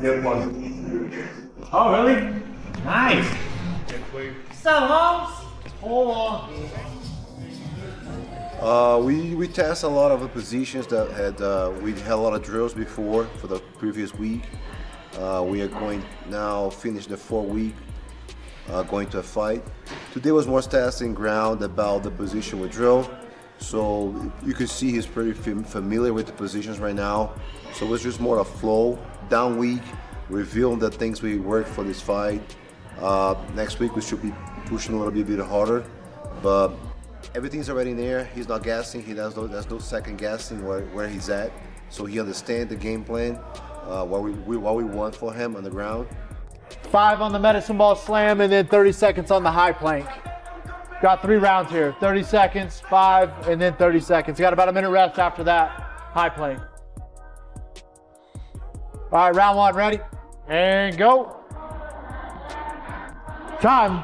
Oh, really? Nice. What's up, Holmes? Hold on. We test a lot of the positions that we had a lot of drills before for the previous week. We are going now finish the 4 week, going to a fight. Today was more testing ground about the position we drill. So you can see he's pretty familiar with the positions right now. So it's just more a flow, down week, revealing the things we worked for this fight. Next week we should be pushing a little bit harder, but everything's already in there. He's not guessing. There's no second guessing where he's at. So he understands the game plan, what we want for him on the ground. 5 on the medicine ball slam, and then 30 seconds on the high plank. Got 3 rounds here. 30 seconds, 5, and then 30 seconds. Got about a minute rest after that high plank. All right, round 1, ready? And go. Time.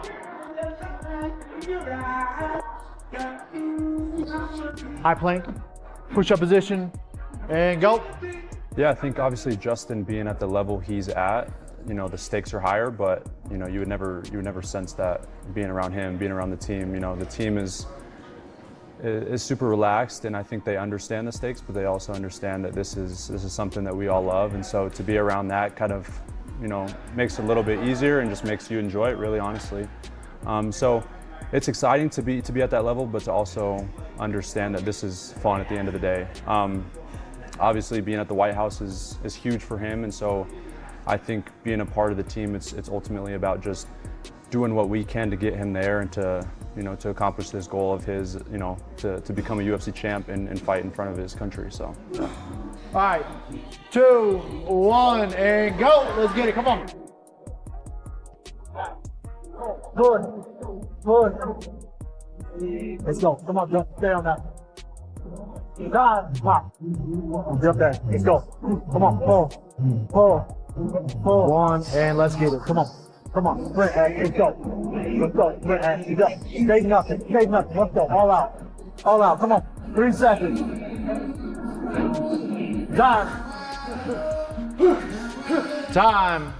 High plank, push-up position, and go. Yeah, I think obviously Justin being at the level he's at, you know, the stakes are higher, but you know, you would never sense that being around him, being around the team. You know, the team is super relaxed, and I think they understand the stakes, but they also understand that this is something that we all love, and so to be around that kind of, you know, makes it a little bit easier and just makes you enjoy it, really, honestly. So it's exciting to be at that level, but to also understand that this is fun at the end of the day. Obviously, being at the White House is huge for him, and so I think being a part of the team, it's ultimately about just doing what we can to get him there and to, you know, to accomplish this goal of his, you know, to become a UFC champ and fight in front of his country. So. Yeah. All right, 2, 1, and go. Let's get it. Come on. Good. Let's go. Come on, jump. Stay on that. Pop. Jump there. Let's go. Come on. Pull. 1, and let's get it. Come on. Sprint act. Let's go. Sprint act. Let's go. Take nothing. Let's go. All out. Come on. 3 seconds. Time.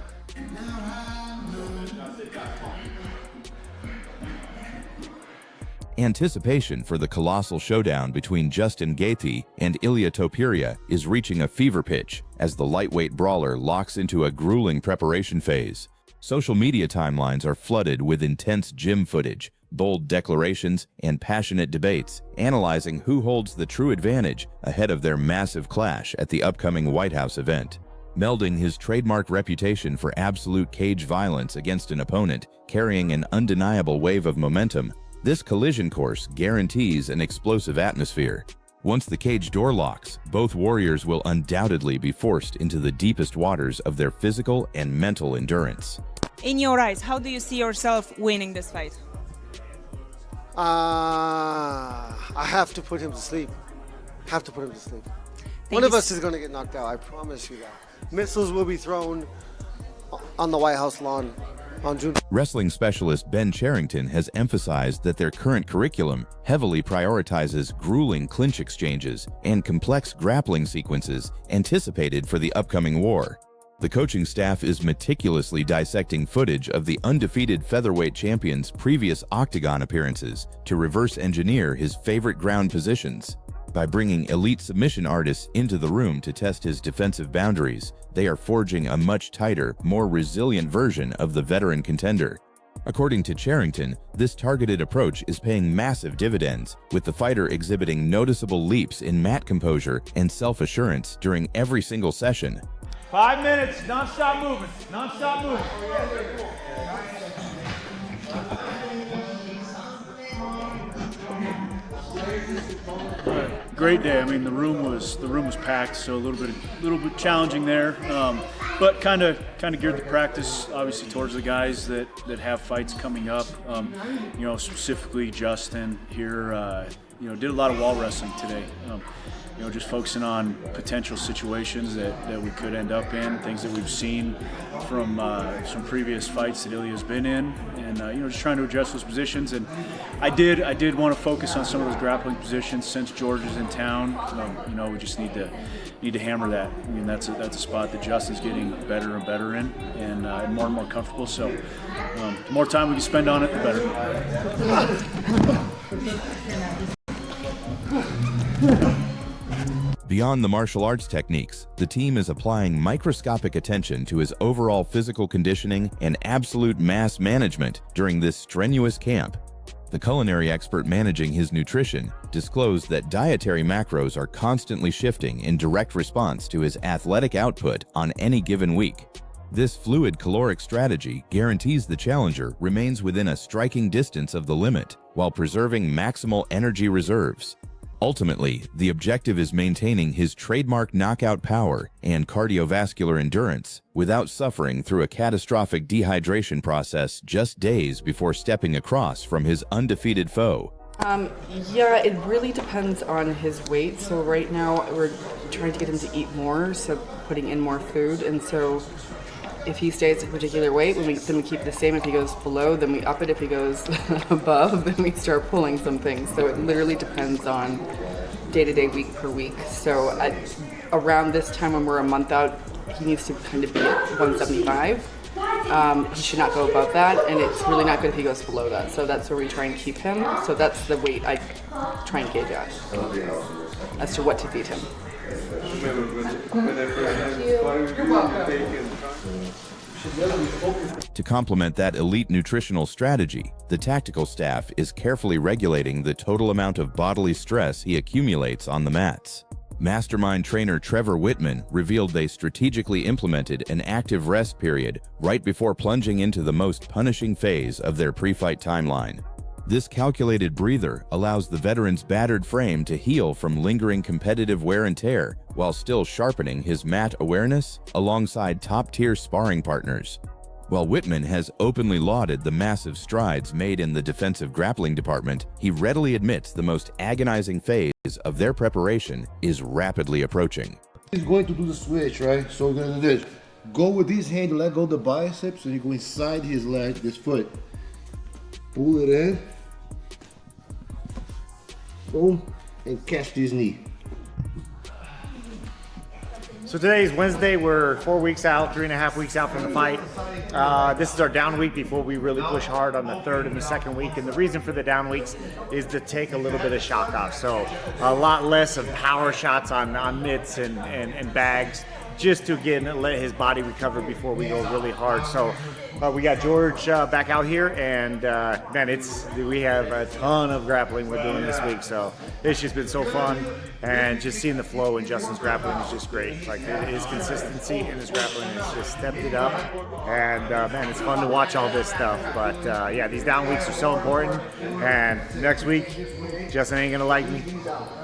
Anticipation for the colossal showdown between Justin Gaethje and Ilia Topuria is reaching a fever pitch as the lightweight brawler locks into a grueling preparation phase. Social media timelines are flooded with intense gym footage, bold declarations, and passionate debates, analyzing who holds the true advantage ahead of their massive clash at the upcoming White House event. Melding his trademark reputation for absolute cage violence against an opponent, carrying an undeniable wave of momentum, this collision course guarantees an explosive atmosphere. Once the cage door locks, both warriors will undoubtedly be forced into the deepest waters of their physical and mental endurance. In your eyes, how do you see yourself winning this fight? I have to put him to sleep. One of us is going to get knocked out, I promise you that. Missiles will be thrown on the White House lawn on June. Wrestling specialist Ben Charrington has emphasized that their current curriculum heavily prioritizes grueling clinch exchanges and complex grappling sequences anticipated for the upcoming war. The coaching staff is meticulously dissecting footage of the undefeated featherweight champion's previous octagon appearances to reverse engineer his favorite ground positions. By bringing elite submission artists into the room to test his defensive boundaries, they are forging a much tighter, more resilient version of the veteran contender. According to Charrington, this targeted approach is paying massive dividends, with the fighter exhibiting noticeable leaps in mat composure and self-assurance during every single session. 5 minutes, non-stop movement. Great day. I mean, the room was packed, so a little bit challenging there, but kind of geared the practice obviously towards the guys that have fights coming up. You know, specifically Justin here. You know, did a lot of wall wrestling today. just focusing on potential situations that we could end up in, things that we've seen from some previous fights that Ilia's been in, and just trying to address those positions. And I did want to focus on some of those grappling positions since George is in town. We just need to hammer that. I mean, that's a spot that Justin's getting better and better in, and more comfortable. So the more time we can spend on it, the better. Beyond the martial arts techniques, the team is applying microscopic attention to his overall physical conditioning and absolute mass management during this strenuous camp. The culinary expert managing his nutrition disclosed that dietary macros are constantly shifting in direct response to his athletic output on any given week. This fluid caloric strategy guarantees the challenger remains within a striking distance of the limit while preserving maximal energy reserves. Ultimately, the objective is maintaining his trademark knockout power and cardiovascular endurance without suffering through a catastrophic dehydration process just days before stepping across from his undefeated foe. Yeah, it really depends on his weight. So right now we're trying to get him to eat more, so putting in more food. And so if he stays at a particular weight, then we keep it the same. If he goes below, then we up it. If he goes above, then we start pulling some things. So it literally depends on day-to-day, week per week. So around this time when we're a month out, he needs to kind of be at 175. He should not go above that, and it's really not good if he goes below that. So that's where we try and keep him. So that's the weight I try and gauge at as to what to feed him. To complement that elite nutritional strategy, the tactical staff is carefully regulating the total amount of bodily stress he accumulates on the mats. Mastermind trainer Trevor Whitman revealed they strategically implemented an active rest period right before plunging into the most punishing phase of their pre-fight timeline. This calculated breather allows the veteran's battered frame to heal from lingering competitive wear and tear while still sharpening his mat awareness alongside top-tier sparring partners. While Whitman has openly lauded the massive strides made in the defensive grappling department, he readily admits the most agonizing phase of their preparation is rapidly approaching. He's going to do the switch, right? So we're going to do this. Go with this hand, let go of the biceps, and you go inside his leg, this foot. Pull it in. Boom, and catch this knee. So today is Wednesday. We're 4 weeks out, 3.5 weeks out from the fight. This is our down week before we really push hard on the third and the second week. And the reason for the down weeks is to take a little bit of shock off. So a lot less of power shots on mitts and bags, just to let his body recover before we go really hard. So we got George back out here, and man, we have a ton of grappling we're doing this week. So it's just been so fun, and just seeing the flow in Justin's grappling is just great. Like his consistency in his grappling has just stepped it up, and man, it's fun to watch all this stuff. But yeah, these down weeks are so important. And next week, Justin ain't gonna like me.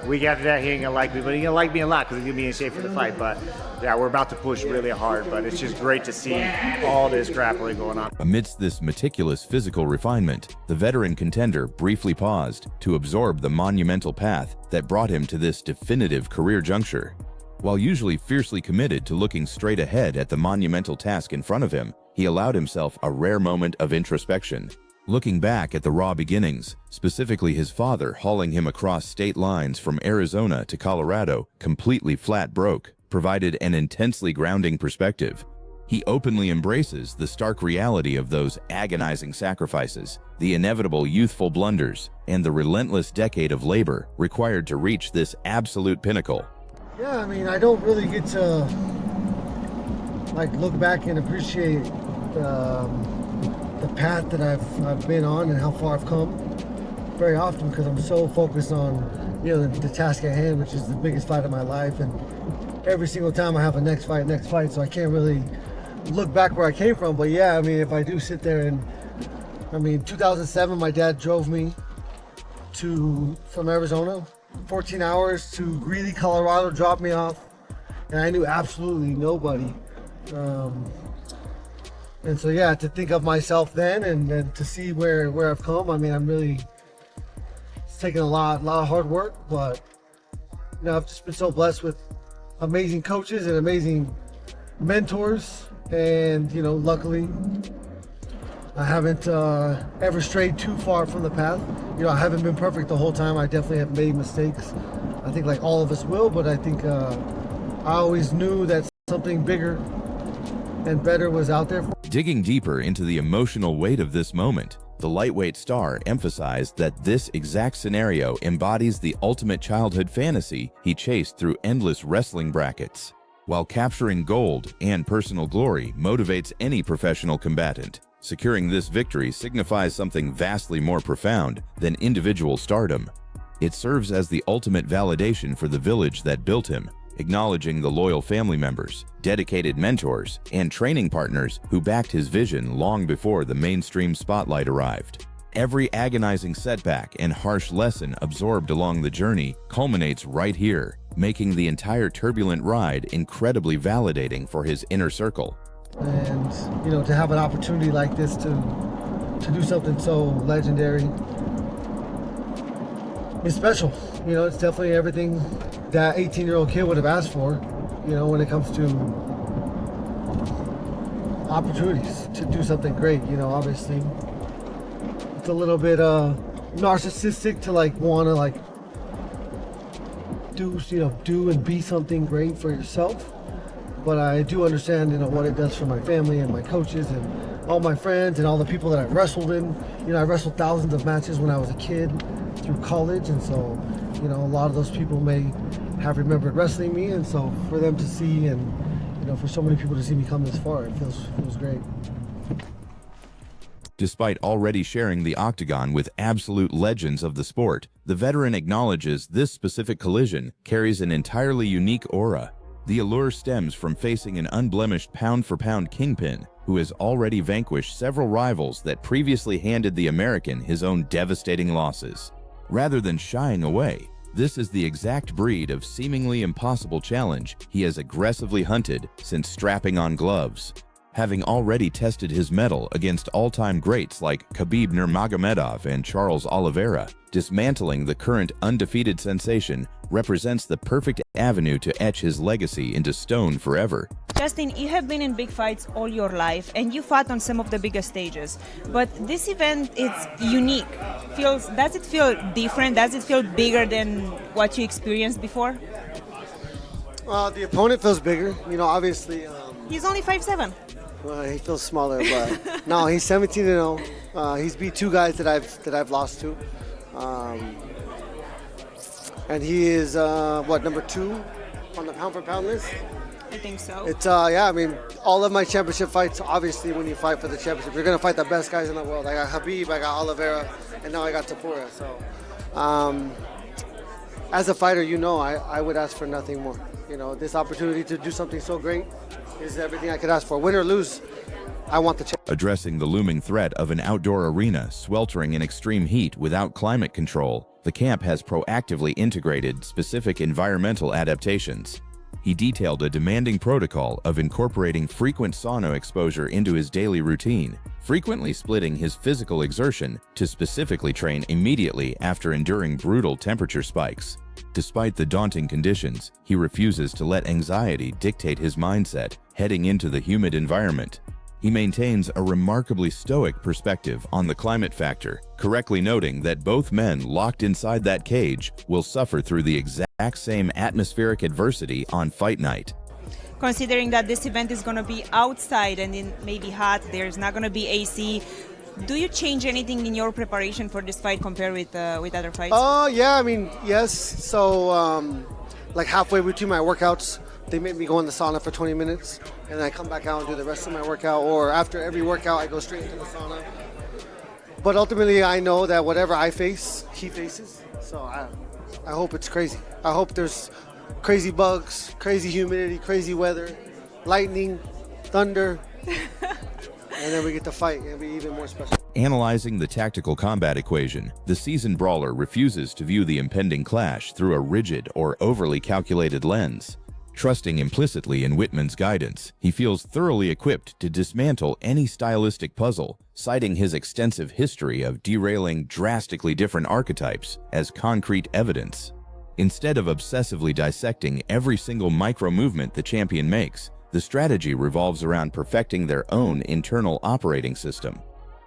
Week after that, he ain't gonna like me, but he's gonna like me a lot because he's gonna be in shape for the fight. But yeah, we're about to push really hard, but it's just great to see all this grappling going on. Amidst this meticulous physical refinement, the veteran contender briefly paused to absorb the monumental path that brought him to this definitive career juncture. While usually fiercely committed to looking straight ahead at the monumental task in front of him, he allowed himself a rare moment of introspection. Looking back at the raw beginnings, specifically his father hauling him across state lines from Arizona to Colorado, completely flat broke, provided an intensely grounding perspective. He openly embraces the stark reality of those agonizing sacrifices, the inevitable youthful blunders, and the relentless decade of labor required to reach this absolute pinnacle. Yeah, I mean, I don't really get to look back and appreciate the path that I've been on and how far I've come very often, because I'm so focused on the task at hand, which is the biggest fight of my life, and every single time I have a next fight, so I can't really look back where I came from. But yeah, I mean, if I do sit there and 2007, my dad drove me from Arizona 14 hours to Greeley, Colorado, dropped me off, and I knew absolutely nobody. And so yeah, to think of myself then and to see where I've come, I mean, it's taken a lot of hard work, but I've just been so blessed with amazing coaches and amazing mentors, and luckily I haven't ever strayed too far from the path. I haven't been perfect the whole time. I definitely have made mistakes. I think like all of us will, but I think I always knew that something bigger and better was out there. Digging deeper into the emotional weight of this moment, the lightweight star emphasized that this exact scenario embodies the ultimate childhood fantasy he chased through endless wrestling brackets. While capturing gold and personal glory motivates any professional combatant, securing this victory signifies something vastly more profound than individual stardom. It serves as the ultimate validation for the village that built him, acknowledging the loyal family members, dedicated mentors, and training partners who backed his vision long before the mainstream spotlight arrived. Every agonizing setback and harsh lesson absorbed along the journey culminates right here, making the entire turbulent ride incredibly validating for his inner circle. And to have an opportunity like this to do something so legendary is special. It's definitely everything that 18-year-old kid would have asked for, when it comes to opportunities to do something great. Obviously it's a little bit narcissistic to want to do and be something great for yourself. But I do understand, what it does for my family and my coaches and all my friends and all the people that I've wrestled in. I wrestled thousands of matches when I was a kid through college, and so, a lot of those people may have remembered wrestling me, and so for them to see and, for so many people to see me come this far, it feels great. Despite already sharing the octagon with absolute legends of the sport, the veteran acknowledges this specific collision carries an entirely unique aura. The allure stems from facing an unblemished pound-for-pound kingpin who has already vanquished several rivals that previously handed the American his own devastating losses. Rather than shying away, this is the exact breed of seemingly impossible challenge he has aggressively hunted since strapping on gloves. Having already tested his mettle against all-time greats like Khabib Nurmagomedov and Charles Oliveira, dismantling the current undefeated sensation represents the perfect avenue to etch his legacy into stone forever. Justin, you have been in big fights all your life and you fought on some of the biggest stages, but this event is unique. Does it feel different? Does it feel bigger than what you experienced before? The opponent feels bigger, obviously. He's only 5'7". Well, he feels smaller, but no, he's 17-0. He's beat two guys that I've lost to, and he is number 2 on the pound for pound list. I think so. It's all of my championship fights. Obviously, when you fight for the championship, you're gonna fight the best guys in the world. I got Khabib, I got Oliveira, and now I got Topuria. So, as a fighter, I would ask for nothing more. This opportunity to do something so great is everything I could ask for. Win or lose, I want the chance. Addressing the looming threat of an outdoor arena sweltering in extreme heat without climate control, the camp has proactively integrated specific environmental adaptations. He detailed a demanding protocol of incorporating frequent sauna exposure into his daily routine, frequently splitting his physical exertion to specifically train immediately after enduring brutal temperature spikes. Despite the daunting conditions, he refuses to let anxiety dictate his mindset heading into the humid environment. He maintains a remarkably stoic perspective on the climate factor, correctly noting that both men locked inside that cage will suffer through the exact same atmospheric adversity on fight night. Considering that this event is going to be outside and it may be hot, there's not going to be AC, do you change anything in your preparation for this fight compared with other fights? Yes. So, halfway between my workouts, they make me go in the sauna for 20 minutes, and I come back out and do the rest of my workout, or after every workout, I go straight into the sauna. But ultimately, I know that whatever I face, he faces. So I hope it's crazy. I hope there's crazy bugs, crazy humidity, crazy weather, lightning, thunder, and then we get to fight. It'll be even more special. Analyzing the tactical combat equation, the seasoned brawler refuses to view the impending clash through a rigid or overly calculated lens. Trusting implicitly in Whitman's guidance, he feels thoroughly equipped to dismantle any stylistic puzzle, citing his extensive history of derailing drastically different archetypes as concrete evidence. Instead of obsessively dissecting every single micro movement the champion makes, the strategy revolves around perfecting their own internal operating system.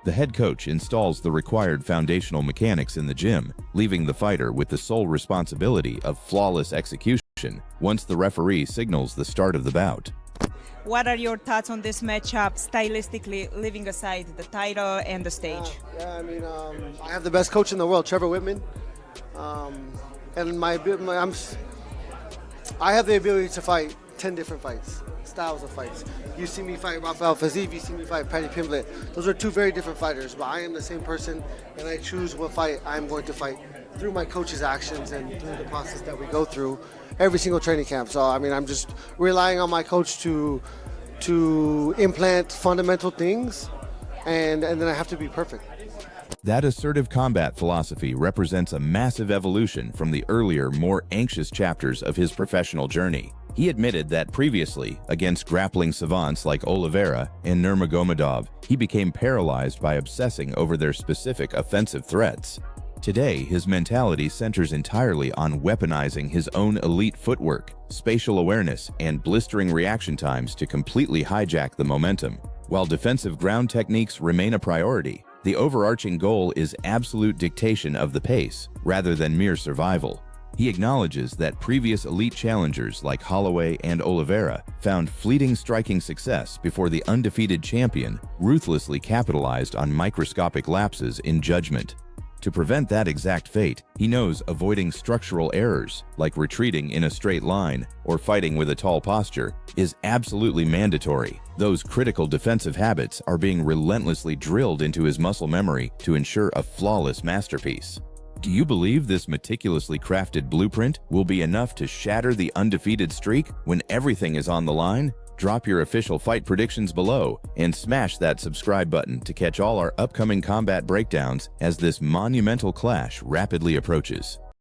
The head coach installs the required foundational mechanics in the gym, leaving the fighter with the sole responsibility of flawless execution once the referee signals the start of the bout. What are your thoughts on this matchup, stylistically, leaving aside the title and the stage? I have the best coach in the world, Trevor Whitman. And I have the ability to fight 10 different fights, styles of fights. You see me fight Rafael Fiziev, you see me fight Paddy Pimblett. Those are two very different fighters, but I am the same person, and I choose what fight I'm going to fight through my coach's actions and through the process that we go through every single training camp. So, I'm just relying on my coach to implant fundamental things, and then I have to be perfect. That assertive combat philosophy represents a massive evolution from the earlier, more anxious chapters of his professional journey. He admitted that previously, against grappling savants like Oliveira and Nurmagomedov, he became paralyzed by obsessing over their specific offensive threats. Today, his mentality centers entirely on weaponizing his own elite footwork, spatial awareness, and blistering reaction times to completely hijack the momentum. While defensive ground techniques remain a priority, the overarching goal is absolute dictation of the pace, rather than mere survival. He acknowledges that previous elite challengers like Holloway and Oliveira found fleeting striking success before the undefeated champion ruthlessly capitalized on microscopic lapses in judgment. To prevent that exact fate, he knows avoiding structural errors, like retreating in a straight line or fighting with a tall posture, is absolutely mandatory. Those critical defensive habits are being relentlessly drilled into his muscle memory to ensure a flawless masterpiece. Do you believe this meticulously crafted blueprint will be enough to shatter the undefeated streak when everything is on the line? Drop your official fight predictions below and smash that subscribe button to catch all our upcoming combat breakdowns as this monumental clash rapidly approaches.